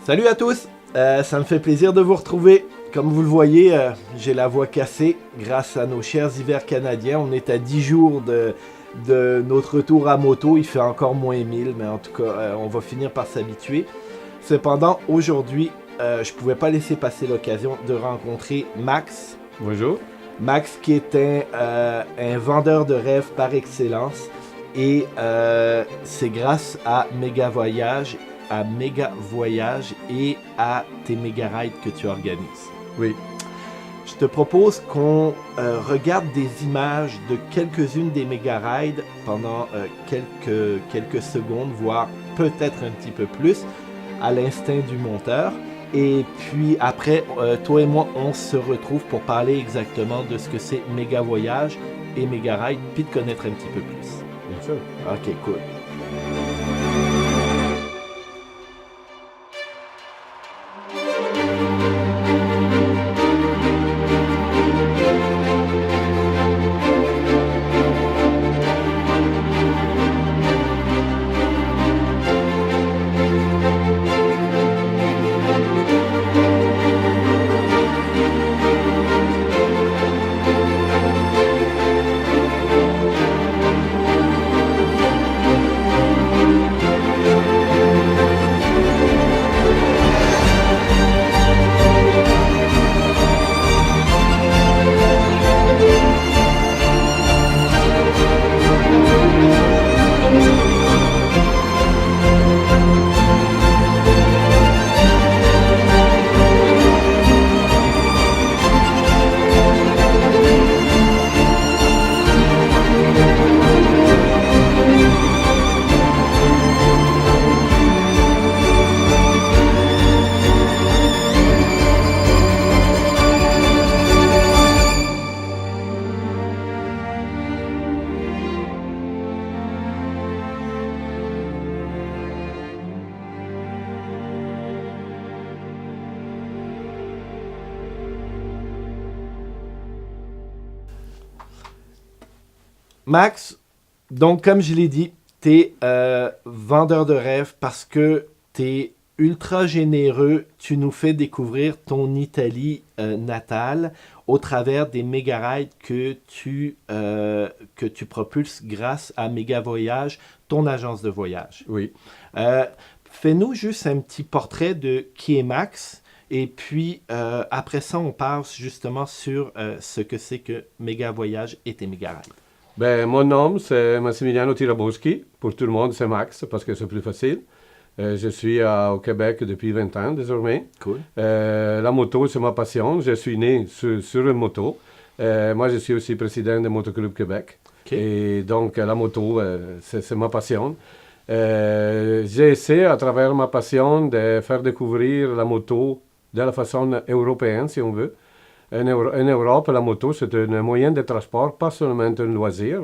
Salut à tous, ça me fait plaisir de vous retrouver. Comme vous le voyez, j'ai la voix cassée grâce à nos chers hivers canadiens. On est à 10 jours de notre retour à moto. Il fait encore moins 1000, mais en tout cas, on va finir par s'habituer. Cependant, aujourd'hui, je ne pouvais pas laisser passer l'occasion de rencontrer Max. Bonjour. Max qui est un vendeur de rêves par excellence. Et c'est grâce à Méga Voyage et à tes Méga Rides que tu organises. Oui. Je te propose qu'on regarde des images de quelques-unes des Méga Rides pendant quelques secondes, voire peut-être un petit peu plus, à l'instinct du monteur. Et puis après, toi et moi, on se retrouve pour parler exactement de ce que c'est Méga Voyage et Méga Ride, puis de connaître un petit peu plus. Bien sûr. Ok, cool. Max, donc comme je l'ai dit, tu es vendeur de rêves parce que tu es ultra généreux. Tu nous fais découvrir ton Italie natale au travers des méga rides que tu propulses grâce à Méga Voyage, ton agence de voyage. Oui. Fais-nous juste un petit portrait de qui est Max. Et puis, après ça, on parle justement sur ce que c'est que Méga Voyage et tes méga rides. Ben, mon nom, c'est Massimiliano Tiraboschi. Pour tout le monde, c'est Max, parce que c'est plus facile. Je suis au Québec depuis 20 ans, désormais. Cool. La moto, c'est ma passion. Je suis né sur une moto. Moi, je suis aussi président de Motoclub Québec. Okay. Et donc, la moto, c'est ma passion. J'ai essayé, à travers ma passion, de faire découvrir la moto de la façon européenne, si on veut. En Europe, la moto, c'est un moyen de transport, pas seulement un loisir.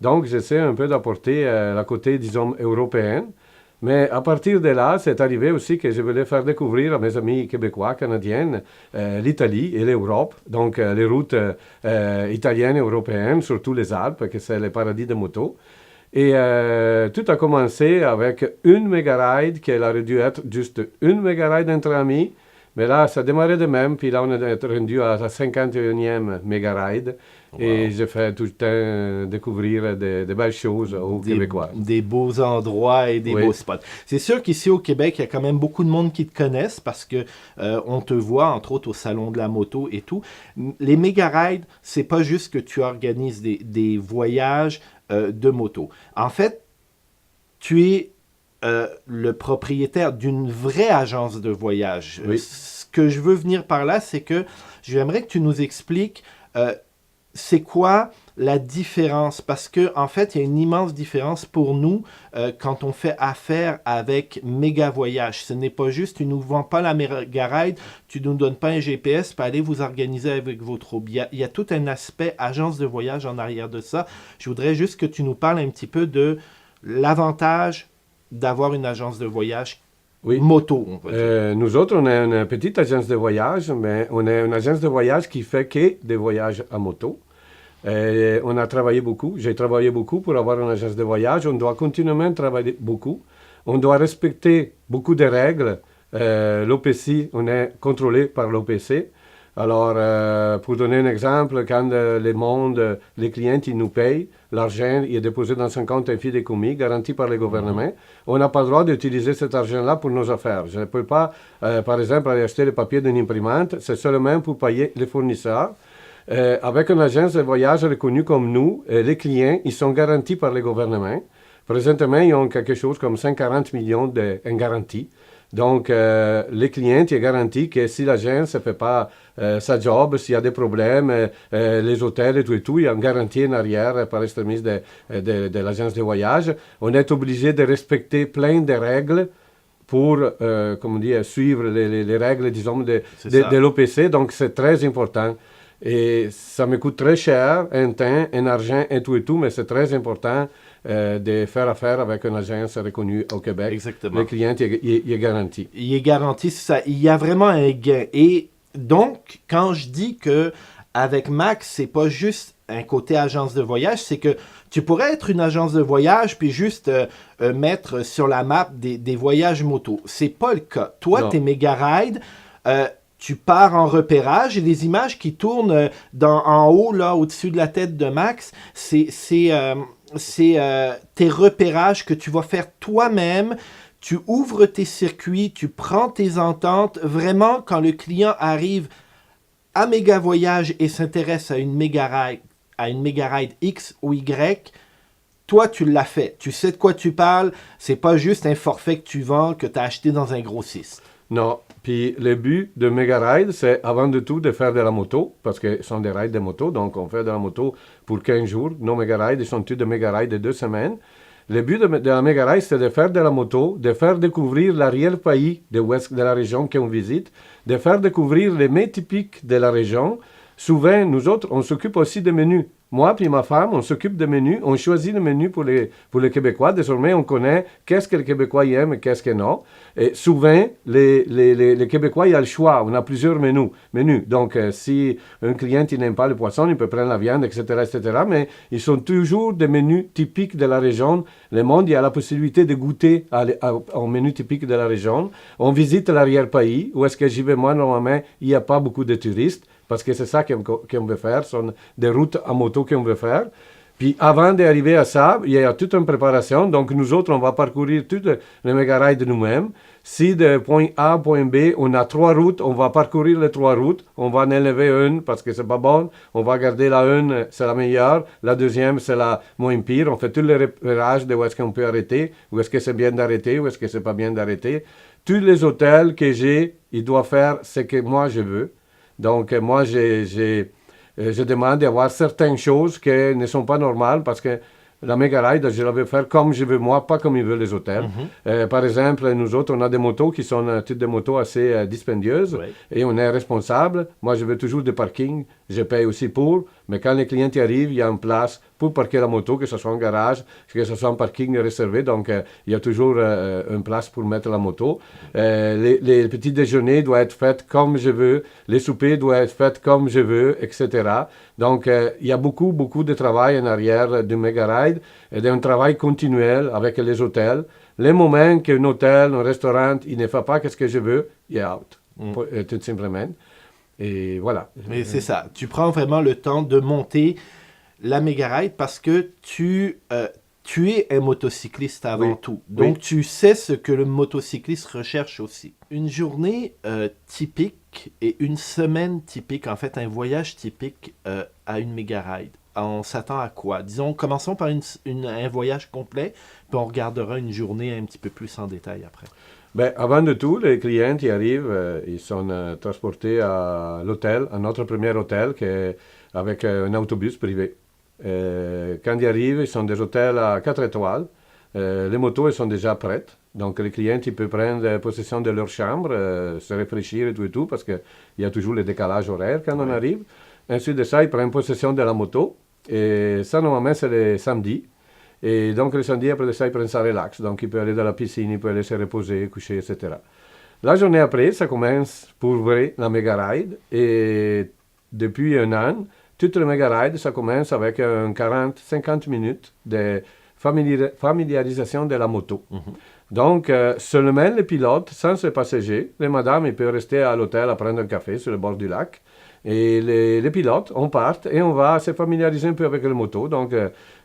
Donc, j'essaie un peu d'apporter la côté, disons, européenne. Mais à partir de là, c'est arrivé aussi que je voulais faire découvrir à mes amis québécois, canadiennes, l'Italie et l'Europe. Donc, les routes italiennes et européennes, surtout les Alpes, que c'est le paradis de moto. Et tout a commencé avec une méga ride, qui aurait dû être juste une méga ride entre amis. Mais là, ça démarrait de même, puis là, on est rendu à la 51e méga ride. Wow. Et j'ai fait tout le temps découvrir des belles choses aux Québécois. Des beaux endroits et des beaux spots. C'est sûr qu'ici au Québec, il y a quand même beaucoup de monde qui te connaissent parce que on te voit, entre autres, au Salon de la moto et tout. Les méga rides, c'est pas juste que tu organises des voyages de moto. En fait, tu es le propriétaire d'une vraie agence de voyage. Oui. Ce que je veux venir par là, c'est que j'aimerais que tu nous expliques c'est quoi la différence, parce que en fait, il y a une immense différence pour nous quand on fait affaire avec Méga Voyage. Ce n'est pas juste, tu ne nous vends pas la Méga Ride, tu ne nous donnes pas un GPS pour aller vous organiser avec vos troupes. Il y a tout un aspect agence de voyage en arrière de ça. Je voudrais juste que tu nous parles un petit peu de l'avantage d'avoir une agence de voyage moto. On va dire. Nous autres, on a une petite agence de voyage, mais on a une agence de voyage qui fait que des voyages à moto. On a travaillé beaucoup, j'ai travaillé beaucoup pour avoir une agence de voyage. On doit continuellement travailler beaucoup. On doit respecter beaucoup de règles L'OPC, on est contrôlé par l'OPC. Alors, pour donner un exemple, quand les clients, ils nous payent, l'argent il est déposé dans un compte fideikommis garanti par le gouvernement. On n'a pas le droit d'utiliser cet argent-là pour nos affaires. Je ne peux pas, par exemple, aller acheter le papier d'une imprimante. C'est seulement pour payer les fournisseurs. Avec une agence de voyage reconnue comme nous, les clients, ils sont garantis par le gouvernement. Présentement, ils ont quelque chose comme 140 millions en garantie. Donc, les clients, il est garanti que si l'agence ne fait pas sa job, s'il y a des problèmes, les hôtels et tout, il y a une garantie en arrière par l'extrémisme de l'agence de voyage. On est obligé de respecter plein de règles pour comment dire, suivre les règles, disons, de l'OPC. Donc, c'est très important. Et ça me coûte très cher, en temps, en argent et tout, mais c'est très important de faire affaire avec une agence reconnue au Québec. Exactement. Le client, il est garanti. Il est garanti, c'est ça. Il y a vraiment un gain. Et donc, quand je dis que avec Max, c'est pas juste un côté agence de voyage, c'est que tu pourrais être une agence de voyage puis juste mettre sur la map des voyages moto. C'est pas le cas. Toi, Non. t'es Mega Ride. Tu pars en repérage et les images qui tournent en haut, là, au-dessus de la tête de Max, c'est tes repérages que tu vas faire toi-même. Tu ouvres tes circuits, tu prends tes ententes. Vraiment, quand le client arrive à Méga Voyage et s'intéresse à une Méga Ride X ou Y, toi, tu l'as fait. Tu sais de quoi tu parles. C'est pas juste un forfait que tu vends, que tu as acheté dans un grossiste. Non. Puis le but de Mega Ride, c'est avant de tout de faire de la moto, parce que ce sont des rides de moto, donc on fait de la moto pour 15 jours. Nos Mega Rides sont tous des Mega Rides de 2 semaines. Le but de la Mega Ride, c'est de faire de la moto, de faire découvrir l'arrière-pays de la région qu'on visite, de faire découvrir les mets typiques de la région. Souvent, nous autres, on s'occupe aussi des menus. Moi et ma femme, on s'occupe des menus, on choisit le menu pour les Québécois. Désormais, on connaît qu'est-ce que les Québécois aiment et qu'est-ce que non. Et souvent, les Québécois, il y a le choix. On a plusieurs menus. Donc, si un client n'aime pas le poisson, il peut prendre la viande, etc., etc. Mais ils sont toujours des menus typiques de la région. Le monde, il y a la possibilité de goûter au menu typique de la région. On visite l'arrière-pays. Où est-ce que j'y vais moi, normalement, il n'y a pas beaucoup de touristes. Parce que c'est ça qu'on veut faire, ce sont des routes à moto qu'on veut faire. Puis avant d'arriver à ça, il y a toute une préparation. Donc nous autres, on va parcourir toutes les méga rides nous-mêmes. Si de point A à point B, on a 3 routes, on va parcourir les 3 routes. On va en enlever une parce que c'est pas bon. On va garder la une, c'est la meilleure. La deuxième, c'est la moins pire. On fait tous les repérages de où est-ce qu'on peut arrêter, où est-ce que c'est bien d'arrêter, où est-ce que c'est pas bien d'arrêter. Tous les hôtels que j'ai, ils doivent faire ce que moi je veux. Donc, moi, je demande d'avoir certaines choses qui ne sont pas normales parce que la Mega Ride, je la veux faire comme je veux moi, pas comme ils veulent les hôtels. Par exemple, nous autres, on a des motos qui sont toutes des motos assez dispendieuses et on est responsable. Moi, je veux toujours des parkings, je paye aussi pour, mais quand les clients y arrivent, il y a une place pour parquer la moto, que ce soit un garage, que ce soit un parking réservé. Donc, il y a toujours une place pour mettre la moto. Les petits déjeuners doivent être faits comme je veux, les soupers doivent être faits comme je veux, etc. Donc, il y a beaucoup, beaucoup de travail en arrière du Mega Ride et d'un travail continuel avec les hôtels. Les moments qu'un hôtel, un restaurant, il ne fait pas ce que je veux, il est out, tout simplement. Et voilà. Mais c'est ça. Tu prends vraiment le temps de monter la Mega Ride parce que tu es un motocycliste avant tout. Donc, tu sais ce que le motocycliste recherche aussi. Une journée typique et une semaine typique, en fait, un voyage typique à une Mega Ride. On s'attend à quoi? Disons, commençons par un voyage complet, puis on regardera une journée un petit peu plus en détail après. Ben, avant de tout, les clients qui arrivent, ils sont transportés à l'hôtel, à notre premier hôtel, avec un autobus privé. Quand ils arrivent, ils sont des hôtels à 4 étoiles. Les motos elles sont déjà prêtes. Donc, les clients ils peuvent prendre possession de leur chambre, se rafraîchir et tout, parce qu'il y a toujours le décalage horaire quand on arrive. Ensuite de ça, ils prennent possession de la moto. Et ça, normalement, c'est le samedi. Et donc, le samedi, après ça, il prend ça relax. Donc, il peut aller dans la piscine, il peut aller se reposer, coucher, etc. La journée après, ça commence pour vrai la Mega Ride. Et depuis un an, toute la Mega Ride, ça commence avec 40-50 minutes de familiarisation de la moto. Donc, seulement les pilotes, sans les passagers, les madames, ils peuvent rester à l'hôtel à prendre un café sur le bord du lac. Et les pilotes, on part et on va se familiariser un peu avec la moto. Donc,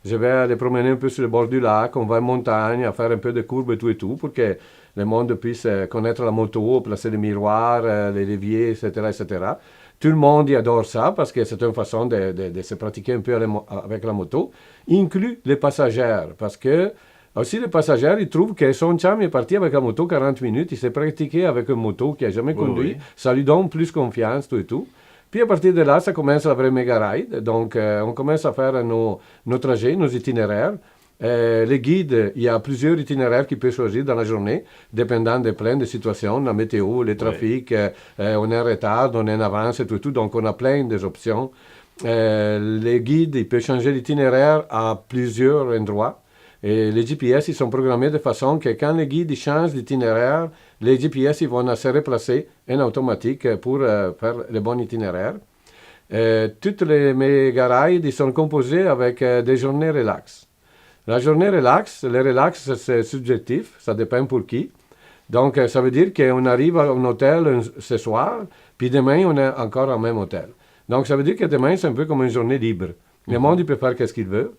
je vais aller promener un peu sur le bord du lac, on va en montagne, à faire un peu de courbes et tout, pour que le monde puisse connaître la moto, placer les miroirs, les leviers, etc., etc. Tout le monde y adore ça parce que c'est une façon de se pratiquer un peu avec la moto, inclus les passagers, parce que aussi les passagers, ils trouvent que son chum est parti avec la moto 40 minutes, il s'est pratiqué avec une moto qu'il n'a jamais conduit, ça lui donne plus confiance, tout et tout. Puis à partir de là, ça commence la vraie méga ride. Donc, on commence à faire nos trajets, nos itinéraires. Les guides, il y a plusieurs itinéraires qu'ils peuvent choisir dans la journée, dépendant de plein de situations, la météo, le trafic, on est en retard, on est en avance et tout. Donc, on a plein d'options. Les guides, ils peuvent changer l'itinéraire à plusieurs endroits. Et les GPS, ils sont programmés de façon que quand les guides changent d'itinéraire, les GPS ils vont se replacer en automatique pour faire le bon itinéraire. Toutes les méga rides ils sont composées avec des journées relax. La journée relax, le relax c'est subjectif, ça dépend pour qui. Donc ça veut dire qu'on arrive à un hôtel ce soir, puis demain on est encore au même hôtel. Donc ça veut dire que demain c'est un peu comme une journée libre. Le monde il peut faire ce qu'il veut.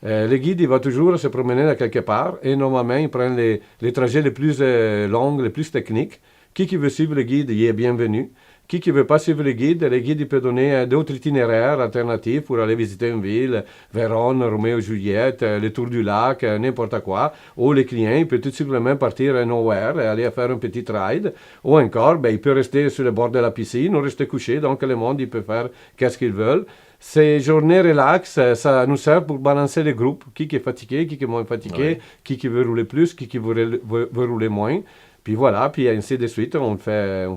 Le guide, il va toujours se promener à quelque part et normalement, il prend les trajets les plus longs, les plus techniques. Qui veut suivre le guide, il est bienvenu. Qui ne veut pas suivre le guide il peut donner d'autres itinéraires alternatifs pour aller visiter une ville, Vérone, Roméo et Juliette, le Tour du Lac, n'importe quoi. Ou les clients, il peut tout simplement partir à nowhere et aller faire un petit ride. Ou encore, il peut rester sur le bord de la piscine ou rester couché. Donc, le monde, il peut faire qu'est-ce qu'il veut. Ces journées relax, ça nous sert pour balancer les groupes. Qui est fatigué, qui est moins fatigué, qui veut rouler plus, qui veut rouler moins. Puis voilà, puis ainsi de suite, on fait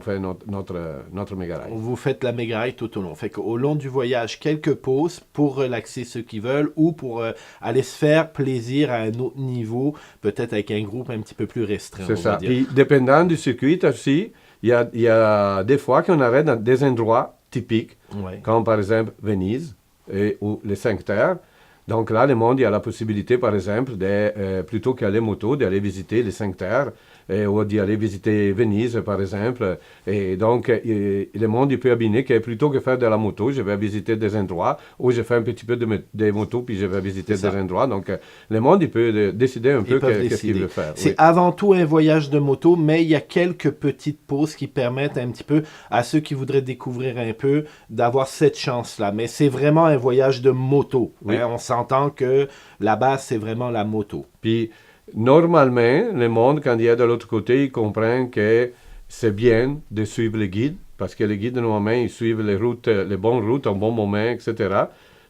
notre méga ride. Vous faites la méga ride tout au long. Fait qu'au long du voyage, quelques pauses pour relaxer ceux qui veulent ou pour aller se faire plaisir à un autre niveau, peut-être avec un groupe un petit peu plus restreint. C'est ça. Puis dépendant du circuit aussi, il y a des fois qu'on arrête dans des endroits typiques, comme par exemple Venise ou les 5 terres. Donc là, le monde, il y a la possibilité, par exemple, plutôt qu'aller moto, d'aller visiter les 5 terres ou d'y aller visiter Venise, par exemple. Et donc, le monde, il peut abiner que plutôt que faire de la moto, je vais visiter des endroits ou je fais un petit peu de moto puis je vais visiter des endroits. Donc, le monde, il peut décider un peu qu'est-ce qu'il veut faire. C'est avant tout un voyage de moto, mais il y a quelques petites pauses qui permettent un petit peu à ceux qui voudraient découvrir un peu d'avoir cette chance-là. Mais c'est vraiment un voyage de moto. Oui. On s'entend que la base, c'est vraiment la moto. Puis, normalement, le monde, quand il est de l'autre côté, il comprend que c'est bien de suivre le guide, parce que les guides, normalement, ils suivent les bonnes routes, en bon moment, etc.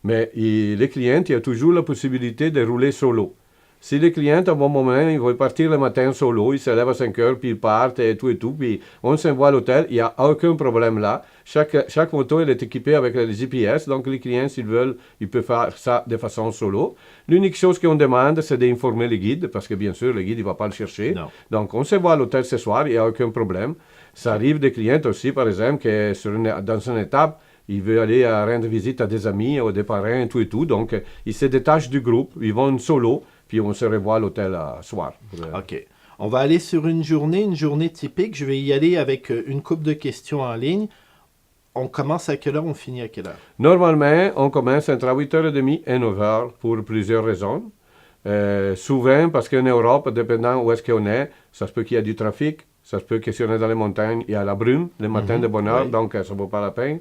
Mais les clients, il y a toujours la possibilité de rouler solo. Si les clients, à un bon moment, ils vont partir le matin solo, ils se lèvent à 5 heures, puis ils partent et tout, puis on s'envoie à l'hôtel, il n'y a aucun problème là. Chaque moto, elle est équipée avec les GPS, donc les clients, s'ils veulent, ils peuvent faire ça de façon solo. L'unique chose qu'on demande, c'est d'informer le guide, parce que bien sûr, le guide, il ne va pas le chercher. Non. Donc, on se voit à l'hôtel ce soir, il n'y a aucun problème. Ça arrive des clients aussi, par exemple, que dans une étape, il veut aller rendre visite à des amis ou des parents, tout et tout. Donc, ils se détachent du groupe, ils vont solo, puis on se revoit à l'hôtel à soir. OK. On va aller sur une journée typique. Je vais y aller avec une couple de questions en ligne. On commence à quelle heure, on finit à quelle heure? Normalement, on commence entre 8h30 et 9h pour plusieurs raisons. Souvent, parce qu'en Europe, dépendant où est-ce qu'on est, ça se peut qu'il y a du trafic, ça se peut que si on est dans les montagnes, il y a la brume le matin de bonne heure, donc ça ne vaut pas la peine.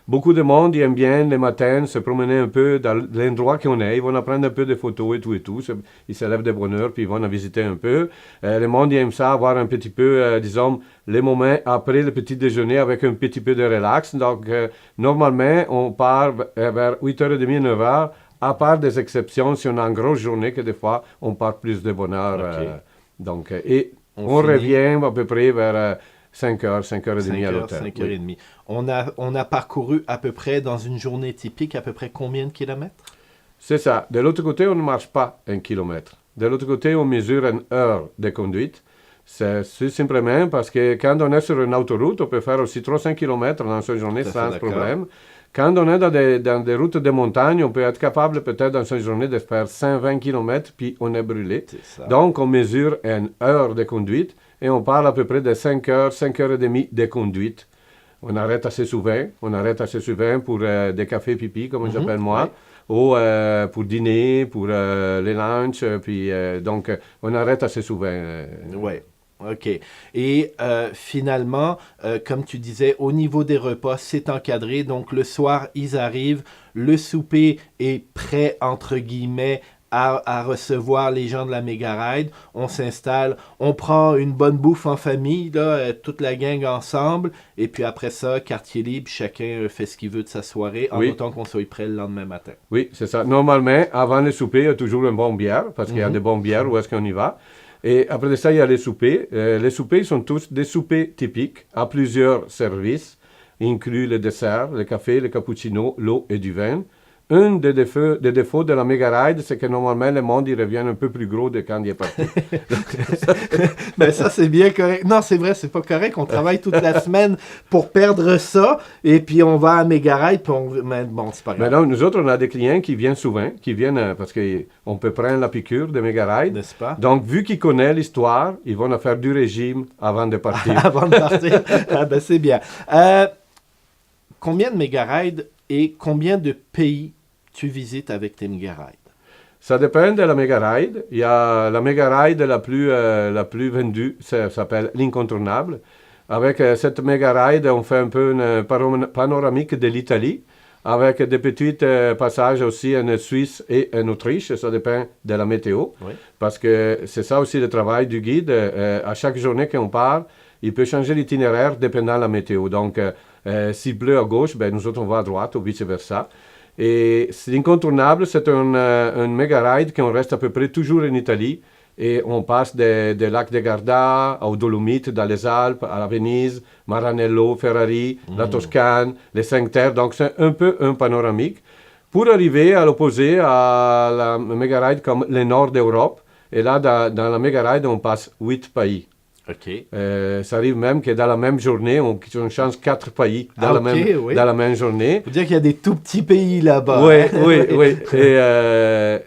Beaucoup de monde aime bien le matin se promener un peu dans l'endroit qu'on est. Ils vont prendre un peu de photos et tout. Ils se lèvent de bonne heure puis ils vont en visiter un peu. Le monde aime ça, avoir un petit peu, disons, les moments après le petit déjeuner avec un petit peu de relax. Donc, normalement, on part vers 8h30, 9h, à part des exceptions, si on a une grosse journée, que des fois, on part plus de bonne heure. Okay. Et on revient à peu près vers 5h, 5h30 à l'hôtel. 5h30. On a parcouru à peu près, dans une journée typique, à peu près combien de kilomètres? C'est ça. De l'autre côté, on ne marche pas 1 kilomètre. De l'autre côté, on mesure une heure de conduite. C'est simplement parce que quand on est sur une autoroute, on peut faire aussi 300 km dans une journée sans problème. Quand on est dans des routes de montagne, on peut être capable peut-être dans une journée de faire 120 km, puis on est brûlé. C'est ça. Donc, on mesure une heure de conduite et on parle à peu près de 5 heures et demie de conduite. On arrête assez souvent pour des cafés pipi, comme j'appelle moi, ou pour dîner, pour les lunchs, puis donc on arrête assez souvent. Oui, OK. Et finalement, comme tu disais, au niveau des repas, c'est encadré. Donc, le soir, ils arrivent. Le souper est prêt, entre guillemets, à recevoir les gens de la Mega Ride. On s'installe, on prend une bonne bouffe en famille, là, toute la gang ensemble. Et puis après ça, quartier libre, chacun fait ce qu'il veut de sa soirée, en autant qu'on soit prêt le lendemain matin. Oui, c'est ça. Normalement, avant le souper, il y a toujours une bonne bière, parce qu'il y a des bonnes bières où est-ce qu'on y va. Et après ça, il y a les soupers. Les soupers sont tous des soupers typiques, à plusieurs services, inclus le dessert, le café, le cappuccino, l'eau et du vin. Un des défauts de la Mega Ride, c'est que normalement, le monde, il revient un peu plus gros de quand il est parti. Mais ça, c'est bien correct. Non, c'est vrai, c'est pas correct. On travaille toute la semaine pour perdre ça, et puis on va à Mega Ride, puis mais bon, c'est pas grave. Maintenant, nous autres, on a des clients qui viennent souvent, parce qu'on peut prendre la piqûre de Mega Ride. N'est-ce pas? Donc, vu qu'ils connaissent l'histoire, ils vont faire du régime avant de partir. Avant de partir. Ah ben, c'est bien. Combien de Mega Ride et combien de pays tu visites avec tes Mega Ride? Ça dépend de la Mega Ride. Il y a la Mega Ride la plus vendue, ça s'appelle l'Incontournable. Avec cette Mega Ride, on fait un peu une panoramique de l'Italie, avec des petits passages aussi en Suisse et en Autriche. Ça dépend de la météo. Oui. Parce que c'est ça aussi le travail du guide. À chaque journée qu'on part, il peut changer l'itinéraire dépendant de la météo. Donc, s'il pleut à gauche, ben, nous autres, on va à droite ou vice-versa. Et l'incontournable, c'est un méga ride qu'on reste à peu près toujours en Italie. Et on passe des lacs de Garda aux Dolomites, dans les Alpes, à la Venise, Maranello, Ferrari, la Toscane, les Cinq Terres. Donc c'est un peu un panoramique. Pour arriver à l'opposé à la méga ride comme le nord d'Europe. Et là, dans la méga ride, on passe 8 pays. OK. Ça arrive même que dans la même journée, on change 4 pays dans la même journée. Il faut dire qu'il y a des tout petits pays là-bas. Oui, oui, oui.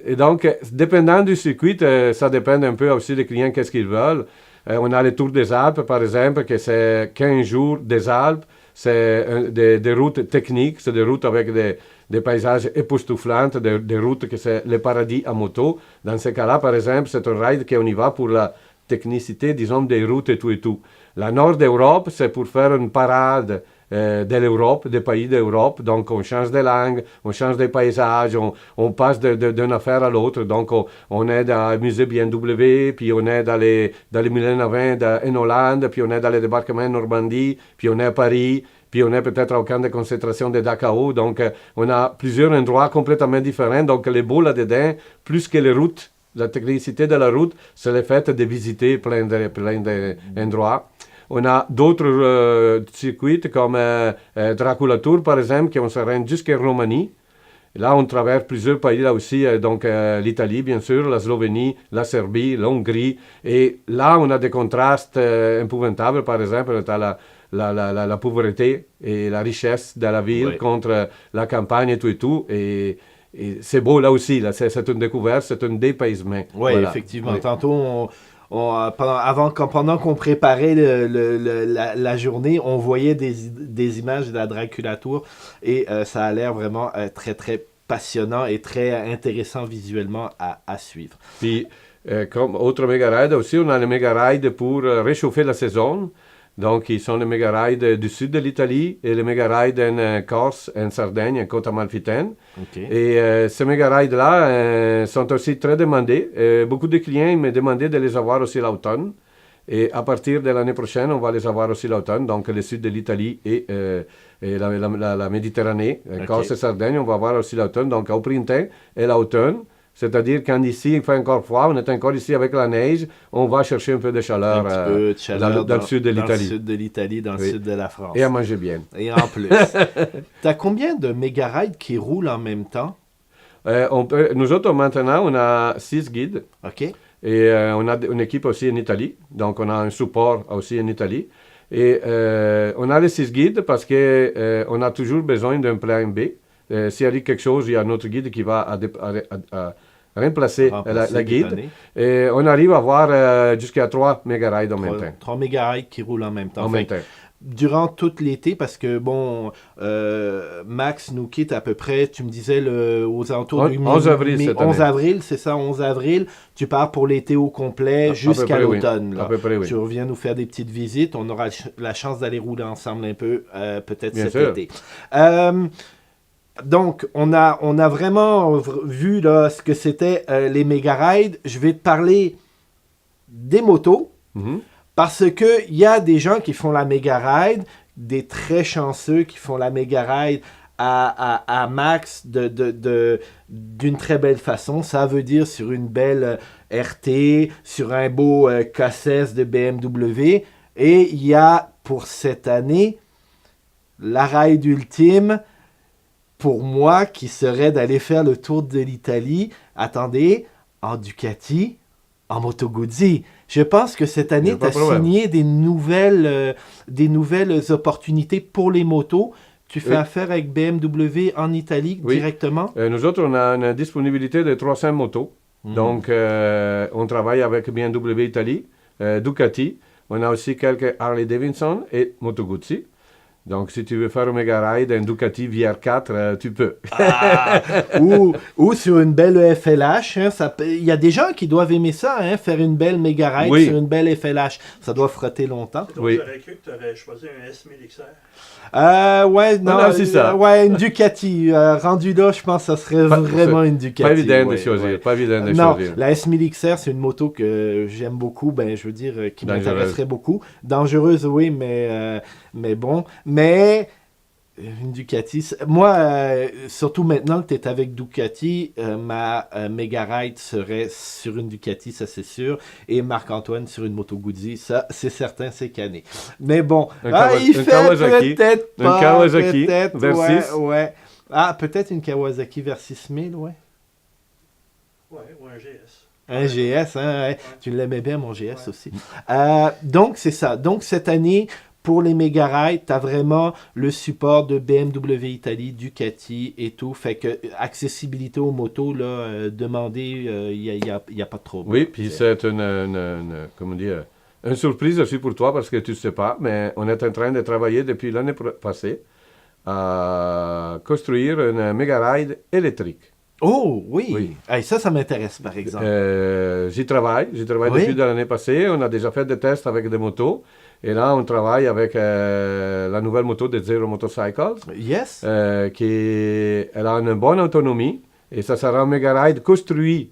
Et donc, dépendant du circuit, ça dépend un peu aussi des clients, qu'est-ce qu'ils veulent. On a le Tour des Alpes, par exemple, que c'est 15 jours des Alpes. C'est des routes techniques, c'est des routes avec des paysages époustouflants, des routes que c'est le paradis à moto. Dans ce cas-là, par exemple, c'est un ride qu'on y va pour la technicité, disons, des routes et tout et tout. La nord d'Europe, c'est pour faire une parade de l'Europe, des pays d'Europe. Donc, on change de langue, on change de paysages, on passe d'une affaire à l'autre. Donc, on est dans le musée BMW, puis on est dans les moulins à vin en Hollande, puis on est dans les débarquements en Normandie, puis on est à Paris, puis on est peut-être au camp de concentration de Dachau. Donc, on a plusieurs endroits complètement différents. Donc, les beau là-dedans, plus que les routes, la technicité de la route, c'est le fait de visiter plein d'endroits. On a d'autres circuits comme Dracula Tour, par exemple, qui on se rend jusqu'en Roumanie. Et là, on traverse plusieurs pays, là aussi, donc l'Italie, bien sûr, la Slovénie, la Serbie, la Hongrie. Et là, on a des contrastes épouvantables, par exemple, la pauvreté et la richesse de la ville contre la campagne et tout. Et c'est beau là aussi, là. C'est une découverte, c'est un dépaysement. Oui, voilà. Effectivement. Oui. Tantôt, pendant qu'on préparait la journée, on voyait des images de la Dracula Tour et ça a l'air vraiment très, très passionnant et très intéressant visuellement à suivre. Puis, comme autre méga ride aussi, on a les méga rides pour réchauffer la saison. Donc, ils sont les méga rides du sud de l'Italie et les méga rides en Corse, en Sardaigne, en Côte Amalfitaine. Okay. Et ces méga rides-là sont aussi très demandés. Beaucoup de clients me demandaient de les avoir aussi l'automne. Et à partir de l'année prochaine, on va les avoir aussi l'automne. Donc, le sud de l'Italie et la Méditerranée, Corse et Sardaigne, on va avoir aussi l'automne. Donc, au printemps et l'automne. C'est-à-dire quand ici il fait encore froid, on est encore ici avec la neige, on va chercher un peu de chaleur, dans le sud de l'Italie. Dans le sud de l'Italie, dans le sud de la France. Et à manger bien. Et en plus. Tu as combien de méga rides qui roulent en même temps? Nous autres, maintenant, on a 6 guides. OK. Et on a une équipe aussi en Italie. Donc, on a un support aussi en Italie. Et on a les 6 guides parce qu'on a toujours besoin d'un plan B. S'il arrive quelque chose, il y a notre guide qui va à remplacer la guide. Et on arrive à avoir jusqu'à 3 méga-rides en même temps. 3 méga-rides qui roulent en même temps. En même temps. Durant tout l'été, parce que, bon, Max nous quitte à peu près, tu me disais, aux alentours du 11 avril cette année. 11 avril, c'est ça, 11 avril. Tu pars pour l'été au complet jusqu'à l'automne. Oui. À peu près, oui. Tu reviens nous faire des petites visites. On aura la chance d'aller rouler ensemble un peu, peut-être Bien cet sûr. été. Donc, on a vraiment vu là, ce que c'était les méga-rides. Je vais te parler des motos. Mm-hmm. Parce qu'il y a des gens qui font la méga ride, des très chanceux qui font la méga ride à max d'une très belle façon. Ça veut dire sur une belle RT, sur un beau K16 de BMW. Et il y a pour cette année la ride ultime pour moi qui serait d'aller faire le tour de l'Italie. Attendez, en Ducati, en Moto Guzzi. Je pense que cette année, tu as signé des nouvelles opportunités pour les motos. Tu fais affaire avec BMW en Italie directement? Nous autres, on a une disponibilité de 300 motos. Donc, on travaille avec BMW Italie, Ducati. On a aussi quelques Harley Davidson et Moto Guzzi. Donc, si tu veux faire un méga ride, un Ducati VR4, tu peux. Ou sur une belle FLH. Hein, il y a des gens qui doivent aimer ça, hein, faire une belle méga ride sur une belle FLH. Ça doit frotter longtemps. Oui. J'aurais cru que tu aurais choisi un S1000 XR. C'est ça. Une Ducati. Rendu là, je pense que ça serait vraiment une Ducati. Pas évident de choisir. Pas évident de choisir. La S1000 XR, c'est une moto que j'aime beaucoup. Je veux dire, qui m'intéresserait beaucoup. Dangereuse, oui, mais bon. Mais une Ducati, moi, surtout maintenant que tu es avec Ducati, ma méga ride serait sur une Ducati, ça c'est sûr, et Marc-Antoine sur une Moto Guzzi, ça c'est certain, c'est cané. Mais bon, il fait Kawasaki, peut-être pas, une Kawasaki Versys. Ouais. Ah, peut-être une Kawasaki Versys 6000, ouais. Ouais, ou un GS. Un GS, hein, ouais. Tu l'aimais bien, mon GS aussi. Donc, c'est ça. Donc, cette année, pour les méga rides, tu as vraiment le support de BMW Italie, Ducati et tout. Fait que accessibilité aux motos, là, demandez, il n'y a pas de trouble. Oui, puis c'est comment dire, une surprise aussi pour toi parce que tu ne sais pas, mais on est en train de travailler depuis l'année passée à construire une méga ride électrique. Oh, oui. Hey, ça m'intéresse, par exemple. J'y travaille depuis l'année passée. On a déjà fait des tests avec des motos. Et là, on travaille avec la nouvelle moto de Zero Motorcycles. Yes. Elle a une bonne autonomie. Et ça sera un méga ride construit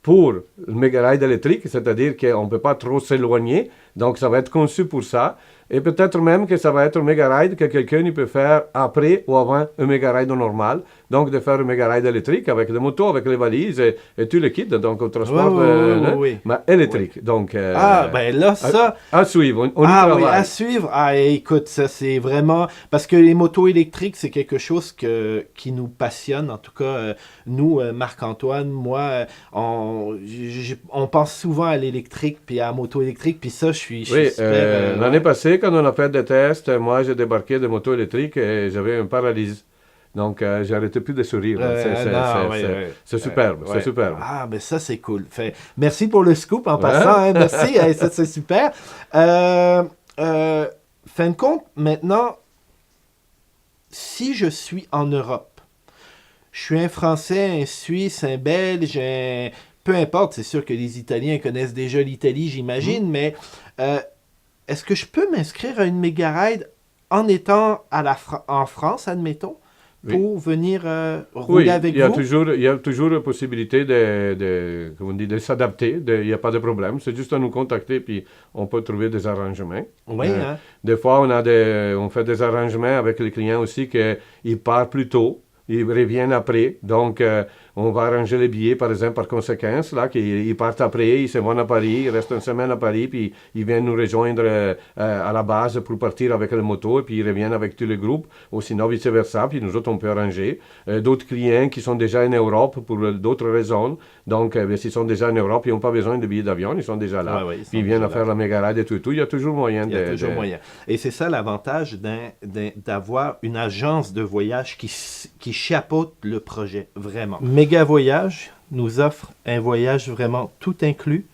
pour le méga ride électrique. C'est-à-dire qu'on ne peut pas trop s'éloigner. Donc, ça va être conçu pour ça. Et peut-être même que ça va être un méga ride que quelqu'un peut faire après ou avant un méga ride normal. Donc, de faire un méga ride électrique avec des motos, avec les valises et tout le kit. Donc, au transport mais électrique. Oui. Donc, là, ça... À suivre, on y travaille. Oui, à suivre. Écoute, ça, c'est vraiment... Parce que les motos électriques, c'est quelque chose qui nous passionne. En tout cas, nous, Marc-Antoine, moi, on pense souvent à l'électrique, puis à la moto électrique, puis ça, je suis super... l'année passée, quand on a fait des tests, moi, j'ai débarqué de moto électrique et j'avais une paralysie. Donc, j'arrêtais plus de sourire. C'est superbe, c'est superbe. Ah, mais ça, c'est cool. Merci pour le scoop en passant. Hein, merci, ça, c'est super. Fin de compte, maintenant, si je suis en Europe, je suis un Français, un Suisse, un Belge, peu importe, c'est sûr que les Italiens connaissent déjà l'Italie, j'imagine, mais est-ce que je peux m'inscrire à une méga ride en étant en France, admettons? Pour venir rouler avec vous? Il y a toujours la possibilité de s'adapter. Il n'y a pas de problème. C'est juste à nous contacter puis on peut trouver des arrangements. Oui, hein? Des fois, on fait des arrangements avec les clients aussi qu'ils partent plus tôt. Ils reviennent après. Donc, On va arranger les billets, par exemple, par conséquence, là, qu'ils partent après, ils se vont à Paris, ils restent une semaine à Paris, puis ils viennent nous rejoindre à la base pour partir avec la moto, et puis ils reviennent avec tous les groupes, ou sinon vice-versa, puis nous autres, on peut arranger. D'autres clients qui sont déjà en Europe pour d'autres raisons, donc s'ils sont déjà en Europe, ils n'ont pas besoin de billets d'avion, ils sont déjà là, puis ils viennent à faire la méga ride et tout, il y a toujours moyen Il y a toujours moyen. Et c'est ça l'avantage d'avoir une agence de voyage qui chapeaute le projet, vraiment. Méga Voyage nous offre un voyage vraiment tout inclus,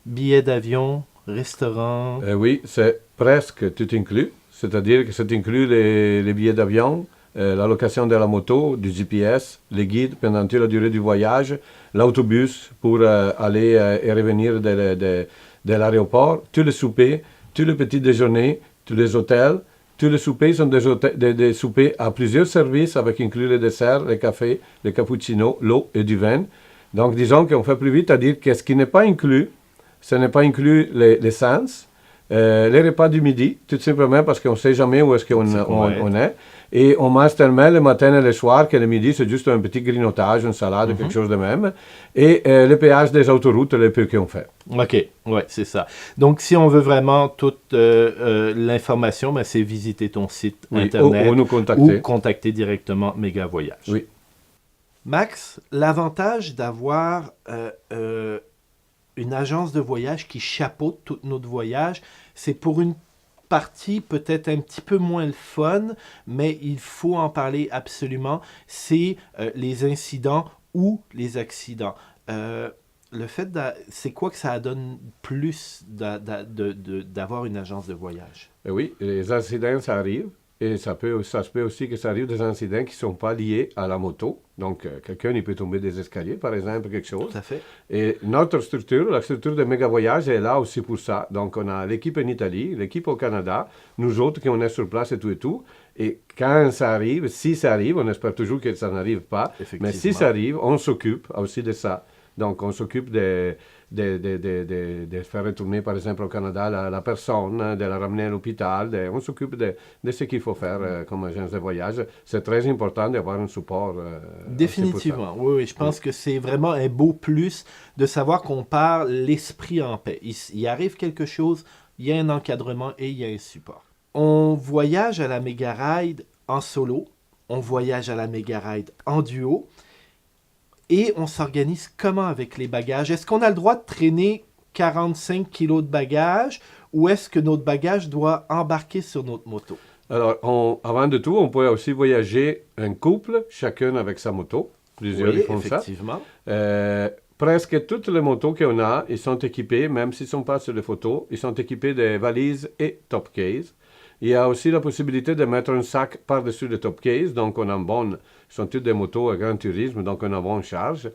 billets d'avion, restaurant. Oui, c'est presque tout inclus, c'est-à-dire que c'est inclus les billets d'avion, la location de la moto, du GPS, les guides pendant toute la durée du voyage, l'autobus pour aller et revenir de l'aéroport, tous les soupers, tous les petits déjeuners, tous les hôtels. Tous les soupers sont des soupers à plusieurs services avec inclus les desserts, les cafés, les cappuccinos, l'eau et du vin. Donc disons qu'on fait plus vite à dire que ce qui n'est pas inclus, ce n'est pas inclus les sens, les repas du midi, tout simplement parce qu'on ne sait jamais où est-ce qu'on est. Et on mange tellement le matin et le soir que le midi, c'est juste un petit grignotage, une salade, quelque chose de même. Et le péage des autoroutes, le peu qu'on fait. OK, ouais, c'est ça. Donc, si on veut vraiment toute l'information, ben, c'est visiter ton site Internet ou nous contacter. Ou contacter directement Méga Voyage. Oui. Max, l'avantage d'avoir une agence de voyage qui chapeaute tout notre voyage, c'est pour une partie peut-être un petit peu moins le fun, mais il faut en parler absolument, c'est les incidents ou les accidents. Le fait c'est quoi que ça donne plus d'avoir une agence de voyage? Oui, les incidents, ça arrive. Et ça se peut aussi que ça arrive des incidents qui ne sont pas liés à la moto. Donc, quelqu'un, il peut tomber des escaliers, par exemple, quelque chose. Tout à fait. Et notre structure, la structure de Méga Voyage, est là aussi pour ça. Donc, on a l'équipe en Italie, l'équipe au Canada, nous autres qui on est sur place et tout et tout. Et quand ça arrive, si ça arrive, on espère toujours que ça n'arrive pas. Mais si ça arrive, on s'occupe aussi de ça. Donc, on s'occupe de faire retourner, par exemple, au Canada la personne, de la ramener à l'hôpital. On s'occupe de ce qu'il faut faire comme agence de voyage. C'est très important d'avoir un support. Définitivement, oui. Je pense que c'est vraiment un beau plus de savoir qu'on part l'esprit en paix. Il arrive quelque chose, il y a un encadrement et il y a un support. On voyage à la Méga Ride en solo, on voyage à la Méga Ride en duo. Et on s'organise comment avec les bagages? Est-ce qu'on a le droit de traîner 45 kilos de bagages ou est-ce que notre bagage doit embarquer sur notre moto? Alors, avant de tout, on peut aussi voyager un couple, chacun avec sa moto. Plusieurs font effectivement. Ça. Presque toutes les motos qu'on a, ils sont équipés, même s'ils ne sont pas sur les photos, ils sont équipés de valises et top case. Il y a aussi la possibilité de mettre un sac par-dessus le top case, donc on a une bonne, ce sont toutes des motos à grand tourisme, donc on a une bonne charge.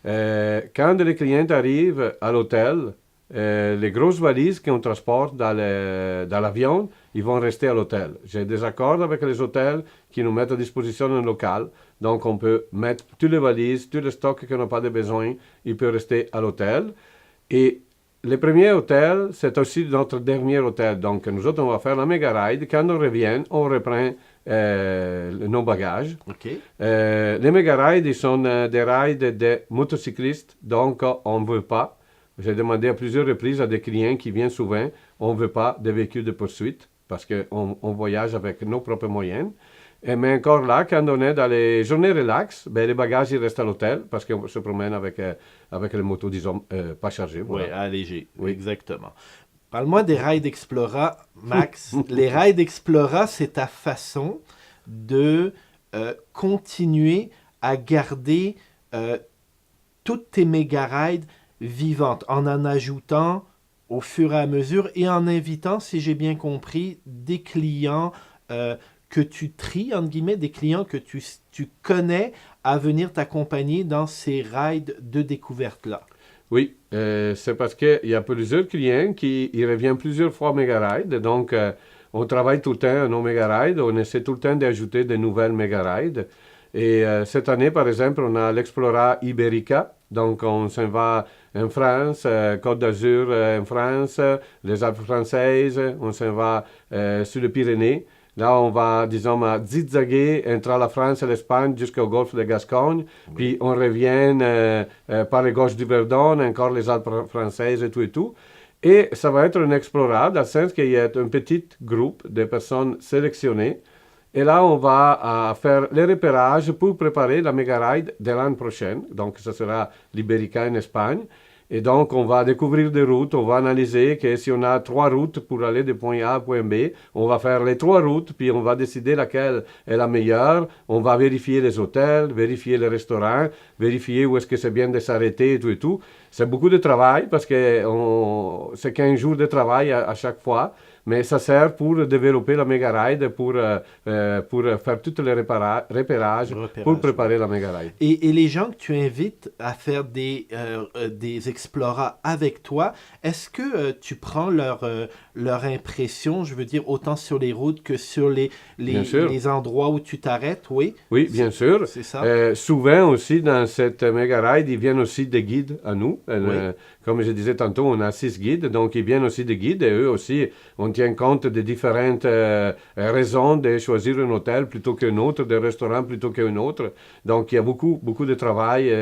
Quand les clients arrivent à l'hôtel, les grosses valises qu'on transporte dans l'avion, ils vont rester à l'hôtel. J'ai des accords avec les hôtels qui nous mettent à disposition un local, donc on peut mettre toutes les valises, tous les stocks qu'on n'a pas de besoin, ils peuvent rester à l'hôtel. Et le premier hôtel, c'est aussi notre dernier hôtel. Donc, nous autres, on va faire la méga ride. Quand on revient, on reprend nos bagages. Okay. Les méga rides, ils sont des rides de motocyclistes. Donc, on ne veut pas. J'ai demandé à plusieurs reprises à des clients qui viennent souvent, on ne veut pas de véhicules de poursuite parce qu'on voyage avec nos propres moyens. Mais encore là, quand on est dans les journées relax, ben, les bagages ils restent à l'hôtel parce qu'on se promène avec les motos, disons, pas chargées. Voilà. Oui, allégées. Oui, exactement. Parle-moi des Ride Explora, Max. Les Ride Explora, c'est ta façon de continuer à garder toutes tes méga rides vivantes en ajoutant au fur et à mesure et en invitant, si j'ai bien compris, des clients que tu tries, entre guillemets, des clients que tu connais à venir t'accompagner dans ces rides de découverte-là. Oui, c'est parce qu'il y a plusieurs clients qui reviennent plusieurs fois à Mega Ride. Donc, on travaille tout le temps à nos Mega Rides. On essaie tout le temps d'ajouter de nouvelles Mega Rides. Et cette année, par exemple, on a l'Explora Iberica. Donc, on s'en va en France, Côte d'Azur en France, les Alpes françaises. On s'en va sur les Pyrénées. Là, on va, disons, zigzaguer entre la France et l'Espagne jusqu'au golfe de Gascogne. Oui. Puis on revient par les gorges du Verdon, encore les Alpes françaises et tout et tout. Et ça va être un explorable, dans le sens qu'il y a un petit groupe de personnes sélectionnées. Et là, on va faire les repérages pour préparer la méga ride de l'année prochaine. Donc, ça sera l'Ibérica en Espagne. Et donc, on va découvrir des routes, on va analyser que si on a 3 routes pour aller de point A à point B, on va faire les 3 routes, puis on va décider laquelle est la meilleure. On va vérifier les hôtels, vérifier les restaurants, vérifier où est-ce que c'est bien de s'arrêter et tout et tout. C'est beaucoup de travail parce que c'est 15 jours de travail à chaque fois. Mais ça sert pour développer la méga ride, pour faire tous les repérages, pour préparer la méga ride. Et les gens que tu invites à faire des exploras avec toi, est-ce que tu prends leur impression, je veux dire, autant sur les routes que sur les endroits où tu t'arrêtes, oui? Oui, bien sûr. C'est ça. Souvent aussi, dans cette méga ride, ils viennent aussi des guides à nous. Oui. Comme je disais tantôt, on a 6 guides, donc ils viennent aussi des guides, et eux aussi, on tient compte des différentes raisons de choisir un hôtel plutôt qu'un autre, des restaurants plutôt qu'un autre. Donc il y a beaucoup de travail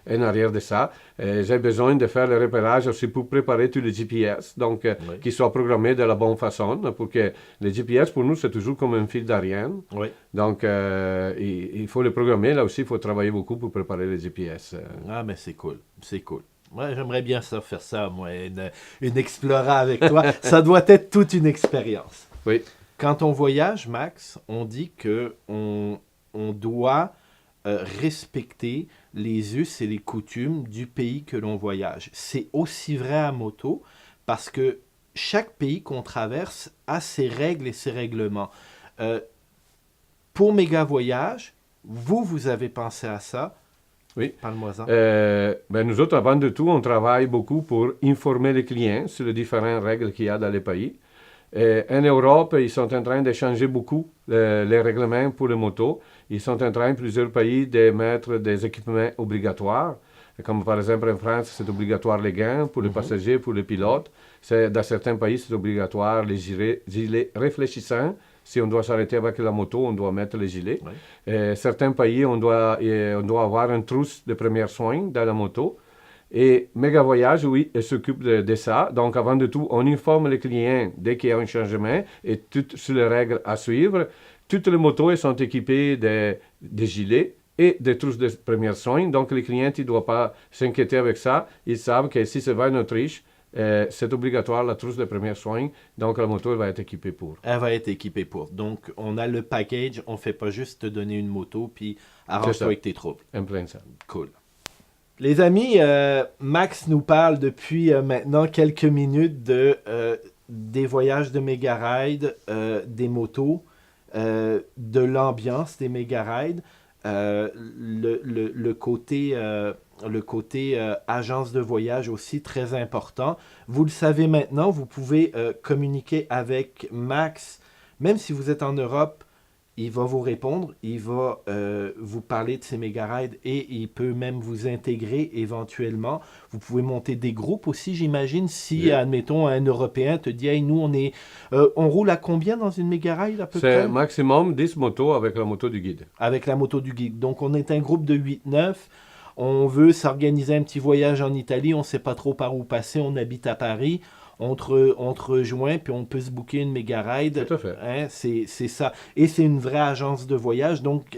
en arrière de ça. J'ai besoin de faire le repérage aussi pour préparer tous les GPS, donc Oui. qu'ils soient programmés de la bonne façon, pour que les GPS pour nous c'est toujours comme un fil d'Ariane. Oui. Donc il faut les programmer, là aussi il faut travailler beaucoup pour préparer les GPS. Ah, mais c'est cool, c'est cool. Moi, j'aimerais bien ça, faire ça, moi, une explora avec toi. Ça doit être toute une expérience. Oui. Quand on voyage, Max, on dit que on doit respecter les us et les coutumes du pays que l'on voyage. C'est aussi vrai à moto parce que chaque pays qu'on traverse a ses règles et ses règlements. Pour Méga Voyage, vous avez pensé à ça. Oui. Parle-moi-en. Nous autres, avant de tout, on travaille beaucoup pour informer les clients sur les différentes règles qu'il y a dans les pays. En Europe, ils sont en train de changer beaucoup les règlements pour les motos. Ils sont en train, plusieurs pays, de mettre des équipements obligatoires. Comme par exemple en France, c'est obligatoire les gants pour les passagers, pour les pilotes. Dans certains pays, c'est obligatoire les gilets réfléchissants. Si on doit s'arrêter avec la moto, on doit mettre les gilets. Oui. Certains pays, on doit avoir une trousse de premiers soins dans la moto. Et Méga Voyage, oui, elle s'occupe de ça. Donc, avant de tout, on informe les clients dès qu'il y a un changement et toutes sur les règles à suivre. Toutes les motos elles sont équipées de gilets et des trousses de premiers soins. Donc, les clients ne doivent pas s'inquiéter avec ça. Ils savent que si ça va en Autriche, c'est obligatoire la trousse de premiers soins, donc la moto elle va être équipée pour. Elle va être équipée pour. Donc, on a le package, on ne fait pas juste te donner une moto, puis arrange-toi avec tes troubles. En plein ça. Cool. Les amis, Max nous parle depuis maintenant quelques minutes des voyages de Méga Ride, des motos, de l'ambiance des Méga Ride, le côté agence de voyage aussi très important. Vous le savez maintenant, vous pouvez communiquer avec Max, même si vous êtes en Europe, il va vous répondre, il va vous parler de ces méga rides et il peut même vous intégrer éventuellement. Vous pouvez monter des groupes aussi, j'imagine, si, admettons, un Européen te dit hey, nous, on roule à combien dans une méga ride à peu près? C'est maximum 10 motos avec la moto du guide. Avec la moto du guide. Donc, on est un groupe de 8-9. On veut s'organiser un petit voyage en Italie. On ne sait pas trop par où passer. On habite à Paris. On te rejoint, puis on peut se booker une méga ride. Tout à fait. Hein, c'est ça. Et c'est une vraie agence de voyage. Donc,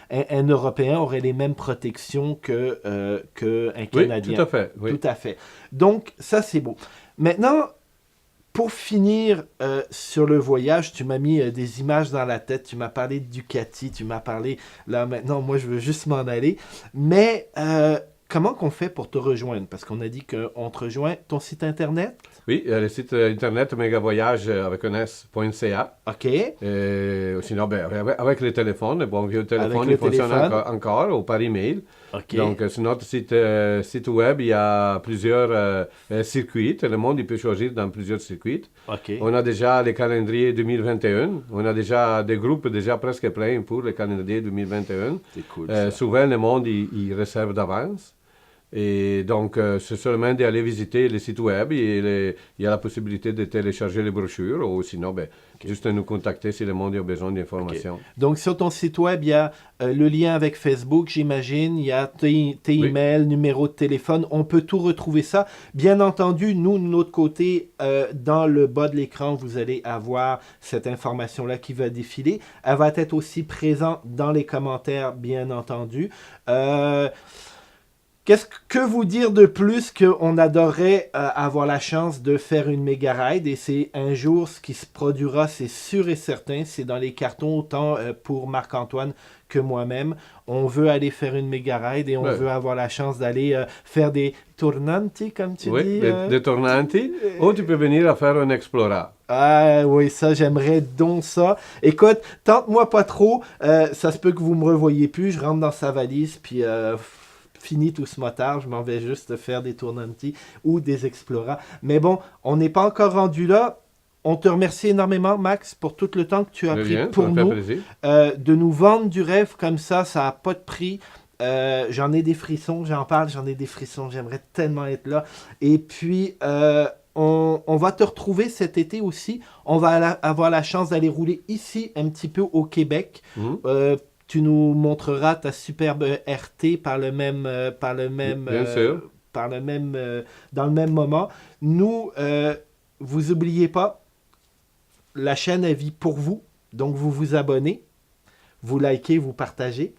un Européen aurait les mêmes protections qu'un Canadien. Oui, tout à fait. Oui. Tout à fait. Donc, ça, c'est beau. Maintenant, pour finir sur le voyage, tu m'as mis des images dans la tête. Tu m'as parlé de Ducati. Tu m'as parlé... Là, maintenant, moi, je veux juste m'en aller. Mais... comment qu'on fait pour te rejoindre? Parce qu'on a dit qu'on te rejoint. Ton site Internet? Oui, le site Internet megavoyage avec un s.ca. OK. Sinon, avec le téléphone, bon, vieux téléphone, il fonctionne encore ou par email. Okay. Donc, sur notre site web, il y a plusieurs circuits. Le monde il peut choisir dans plusieurs circuits. Okay. On a déjà le calendrier 2021. On a déjà des groupes déjà presque pleins pour le calendrier 2021. C'est cool. Souvent, le monde il réserve d'avance. Et donc, c'est seulement d'aller visiter le site web et il y a la possibilité de télécharger les brochures ou sinon, juste nous contacter si le monde a besoin d'informations. Donc, sur ton site web, il y a le lien avec Facebook, j'imagine. Il y a tes emails, numéro de téléphone. On peut tout retrouver ça. Bien entendu, nous, de notre côté, dans le bas de l'écran, vous allez avoir cette information-là qui va défiler. Elle va être aussi présente dans les commentaires, bien entendu. Qu'est-ce que vous dire de plus qu'on adorerait avoir la chance de faire une méga ride et c'est un jour ce qui se produira, c'est sûr et certain, c'est dans les cartons autant pour Marc-Antoine que moi-même. On veut aller faire une méga ride et on veut avoir la chance d'aller faire des tournanti, comme tu dis. Des tournanti, ou tu peux venir à faire un Explora. Ah oui, ça, j'aimerais donc ça. Écoute, tente-moi pas trop, ça se peut que vous me revoyez plus, je rentre dans sa valise, puis... fini tout ce motard, je m'en vais juste faire des tournanti ou des Explora. Mais bon, on n'est pas encore rendu là. On te remercie énormément, Max, pour tout le temps que tu as pris pour nous. De nous vendre du rêve comme ça n'a pas de prix. J'en ai des frissons, j'en parle, j'en ai des frissons. J'aimerais tellement être là. Et puis, on va te retrouver cet été aussi. On va avoir la chance d'aller rouler ici, un petit peu au Québec. Tu nous montreras ta superbe RT dans le même moment. Nous, vous n'oubliez pas, la chaîne elle vit pour vous. Donc, vous vous abonnez, vous likez, vous partagez.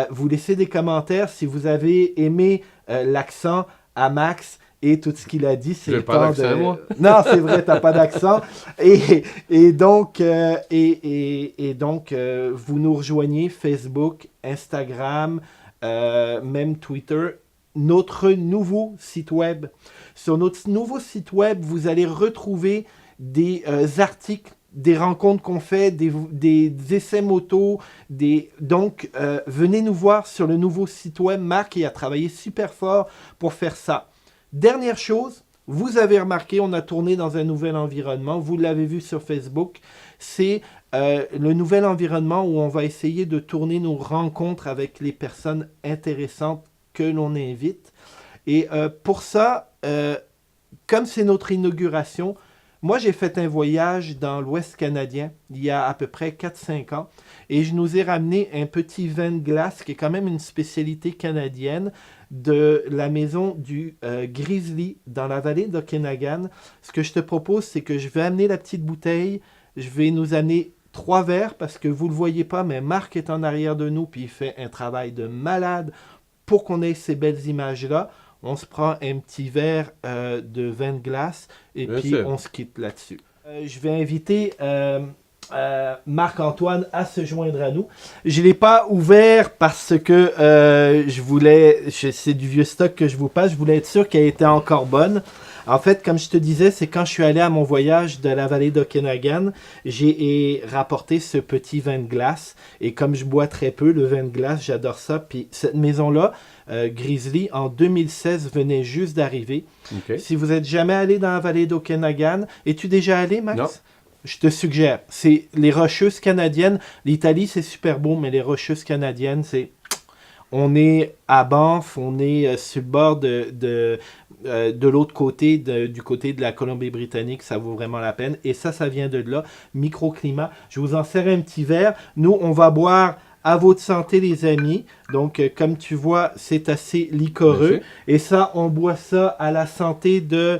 Vous laissez des commentaires si vous avez aimé l'accent à Max. Et tout ce qu'il a dit, c'est le temps de... Moi. Non, c'est vrai, t'as pas d'accent. Et donc, vous nous rejoignez Facebook, Instagram, même Twitter, notre nouveau site web. Sur notre nouveau site web, vous allez retrouver des articles, des rencontres qu'on fait, des essais moto. Donc, venez nous voir sur le nouveau site web. Marc, il a travaillé super fort pour faire ça. Dernière chose, vous avez remarqué, on a tourné dans un nouvel environnement. Vous l'avez vu sur Facebook. C'est le nouvel environnement où on va essayer de tourner nos rencontres avec les personnes intéressantes que l'on invite. Et pour ça, comme c'est notre inauguration, moi j'ai fait un voyage dans l'Ouest canadien il y a à peu près 4-5 ans. Et je nous ai ramené un petit vin de glace qui est quand même une spécialité canadienne de la maison du Grizzly dans la vallée d'Okanagan. Ce que je te propose, c'est que je vais amener la petite bouteille. Je vais nous amener 3 verres parce que vous ne le voyez pas, mais Marc est en arrière de nous puis il fait un travail de malade pour qu'on ait ces belles images-là. On se prend un petit verre de vin de glace et puis on se quitte là-dessus. Je vais inviter... Marc-Antoine à se joindre à nous. Je ne l'ai pas ouvert parce que c'est du vieux stock que je vous passe, je voulais être sûr qu'elle était encore bonne. En fait, comme je te disais, c'est quand je suis allé à mon voyage de la vallée d'Okanagan, j'ai rapporté ce petit vin de glace. Et comme je bois très peu, le vin de glace, j'adore ça. Puis cette maison-là, Grizzly, en 2016, venait juste d'arriver. Okay. Si vous n'êtes jamais allé dans la vallée d'Okanagan, es-tu déjà allé, Max? Non. Je te suggère, c'est les Rocheuses canadiennes. L'Italie, c'est super beau, mais les Rocheuses canadiennes, c'est... On est à Banff, on est sur le bord de l'autre côté, du côté de la Colombie-Britannique. Ça vaut vraiment la peine. Et ça vient de là. Microclimat. Je vous en sers un petit verre. Nous, on va boire à votre santé, les amis. Donc, comme tu vois, c'est assez liquoreux. Merci. Et ça, on boit ça à la santé de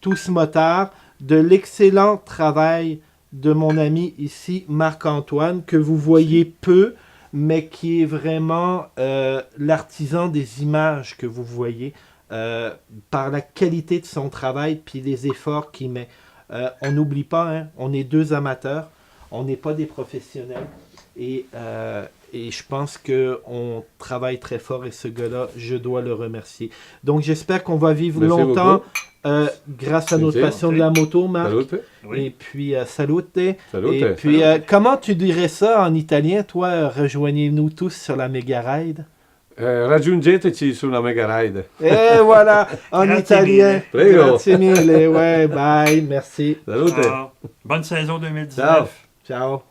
tous motards. De l'excellent travail de mon ami ici, Marc-Antoine, que vous voyez peu, mais qui est vraiment l'artisan des images que vous voyez par la qualité de son travail puis les efforts qu'il met. On n'oublie pas, hein, on est 2 amateurs, on n'est pas des professionnels et je pense qu'on travaille très fort et ce gars-là, je dois le remercier. Donc j'espère qu'on va vivre longtemps grâce à notre passion de la moto, Marc. Salute. Oui. Et puis, salute. Et puis, comment tu dirais ça en italien, toi? Rejoignez-nous tous sur la Mega Ride. Raggiungeteci sulla Mega Ride. Et voilà, en italien. Prego. Grazie mille. Ouais, bye, merci. Salute. Bonne saison 2019. Ciao.